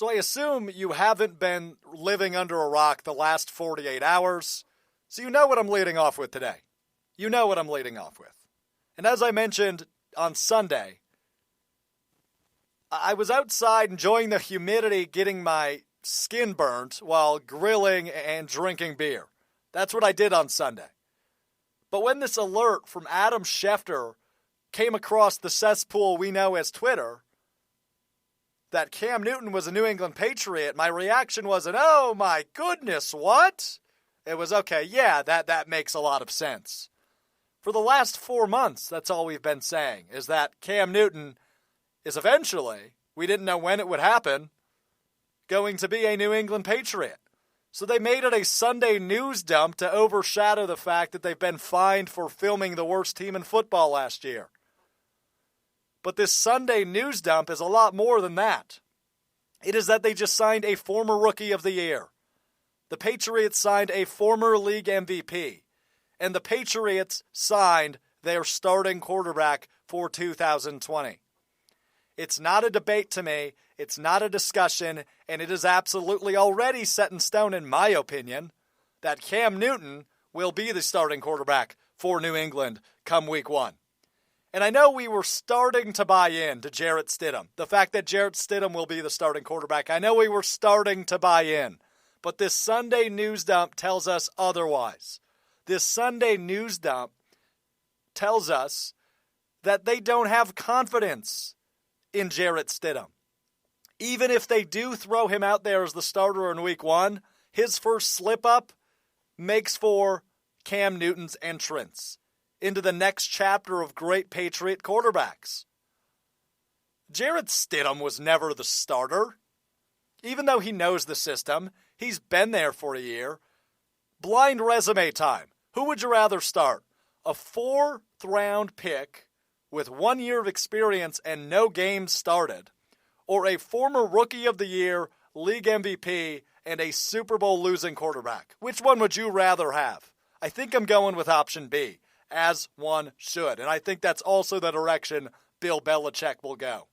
So I assume you haven't been living under a rock the last 48 hours, so you know what I'm leading off with today. You know what I'm leading off with. And as I mentioned on Sunday, I was outside enjoying the humidity, getting my skin burnt while grilling and drinking beer. That's what I did on Sunday. But when this alert from Adam Schefter came across the cesspool we know as Twitter, that Cam Newton was a New England Patriot, my reaction wasn't, oh my goodness, what? It was, okay, yeah, that makes a lot of sense. For the last 4 months, that's all we've been saying, is that Cam Newton is eventually, we didn't know when it would happen, going to be a New England Patriot. So they made it a Sunday news dump to overshadow the fact that they've been fined for filming the worst team in football last year. But this Sunday news dump is a lot more than that. It is that they just signed a former Rookie of the Year. The Patriots signed a former league MVP. And the Patriots signed their starting quarterback for 2020. It's not a debate to me, it's not a discussion, and it is absolutely already set in stone, in my opinion, that Cam Newton will be the starting quarterback for New England come week 1. And I know we were starting to buy in to Jarrett Stidham. The fact that Jarrett Stidham will be the starting quarterback, I know we were starting to buy in. But this Sunday news dump tells us otherwise. This Sunday news dump tells us that they don't have confidence in Jarrett Stidham. Even if they do throw him out there as the starter in week 1, his first slip-up makes for Cam Newton's entrance into the next chapter of great Patriot quarterbacks. Jarrett Stidham was never the starter. Even though he knows the system, he's been there for a year. Blind resume time. Who would you rather start? A 4th-round pick with 1 year of experience and no games started, or a former Rookie of the Year, league MVP, and a Super Bowl losing quarterback? Which one would you rather have? I think I'm going with option B, as one should, and I think that's also the direction Bill Belichick will go.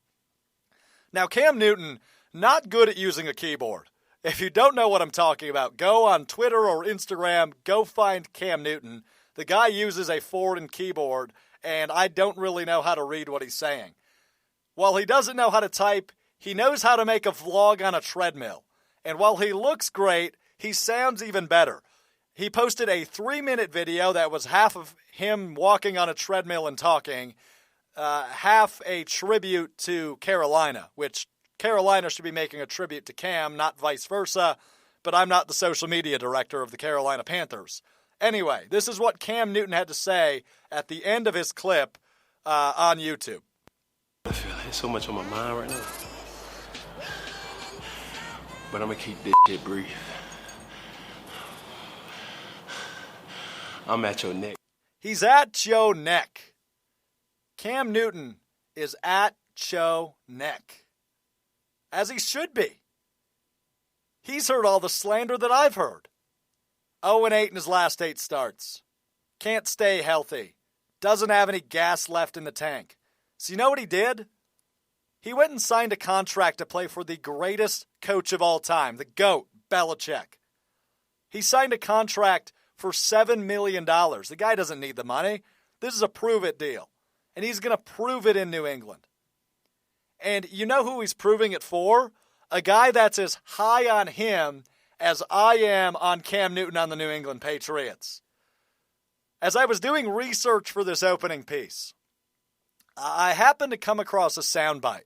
Now, Cam Newton, not good at using a keyboard. If you don't know what I'm talking about, go on Twitter or Instagram, go find Cam Newton. The guy uses a foreign keyboard, and I don't really know how to read what he's saying. While he doesn't know how to type, he knows how to make a vlog on a treadmill. And while he looks great, he sounds even better. He posted a 3-minute video that was half of him walking on a treadmill and talking, half a tribute to Carolina, which Carolina should be making a tribute to Cam, not vice versa, but I'm not the social media director of the Carolina Panthers. Anyway, this is what Cam Newton had to say at the end of his clip on YouTube. I feel like so much on my mind right now. But I'm going to keep this shit brief. I'm at your neck. He's at your neck. Cam Newton is at your neck. As he should be. He's heard all the slander that I've heard. 0-8 in his last 8 starts. Can't stay healthy. Doesn't have any gas left in the tank. So you know what he did? He went and signed a contract to play for the greatest coach of all time, the GOAT, Belichick. He signed a contract for $7 million. The guy doesn't need the money. This is a prove-it deal. And he's going to prove it in New England. And you know who he's proving it for? A guy that's as high on him as I am on Cam Newton on the New England Patriots. As I was doing research for this opening piece, I happened to come across a soundbite.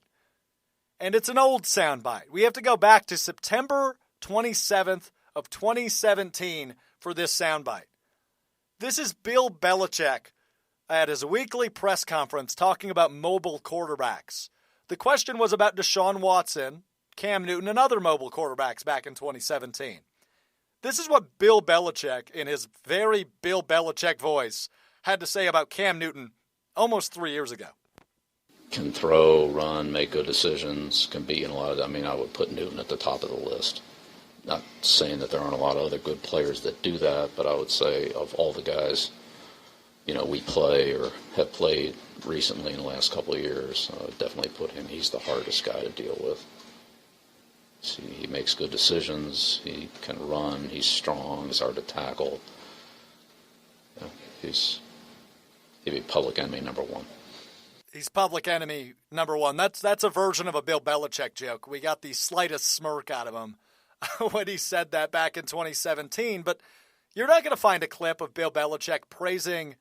And it's an old soundbite. We have to go back to September 27th of 2017 for this soundbite. This is Bill Belichick at his weekly press conference talking about mobile quarterbacks. The question was about Deshaun Watson, Cam Newton, and other mobile quarterbacks back in 2017. This is what Bill Belichick, in his very Bill Belichick voice, had to say about Cam Newton almost 3 years ago. Can throw, run, make good decisions, can be in a lot of, I would put Newton at the top of the list. Not saying that there aren't a lot of other good players that do that, but I would say of all the guys, we play or have played recently in the last couple of years, I would definitely put him. He's the hardest guy to deal with. He makes good decisions. He can run. He's strong. He's hard to tackle. You know, he'd be public enemy number one. He's public enemy number one. That's a version of a Bill Belichick joke. We got the slightest smirk out of him when he said that back in 2017. But you're not going to find a clip of Bill Belichick praising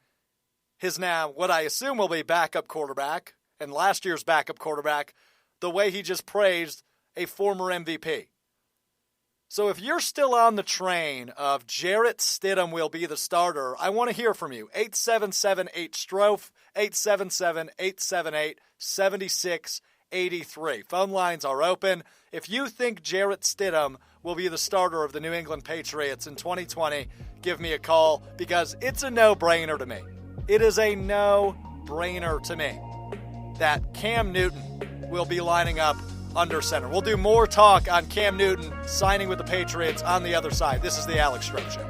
his now, what I assume will be backup quarterback, and last year's backup quarterback, the way he just praised a former MVP. So if you're still on the train of Jarrett Stidham will be the starter, I want to hear from you. 877-8-STROFE, 877-878-7683. Phone lines are open. If you think Jarrett Stidham will be the starter of the New England Patriots in 2020, give me a call, because it's a no-brainer to me. It is a no-brainer to me that Cam Newton will be lining up under center. We'll do more talk on Cam Newton signing with the Patriots on the other side. This is the Alex Stroh Show.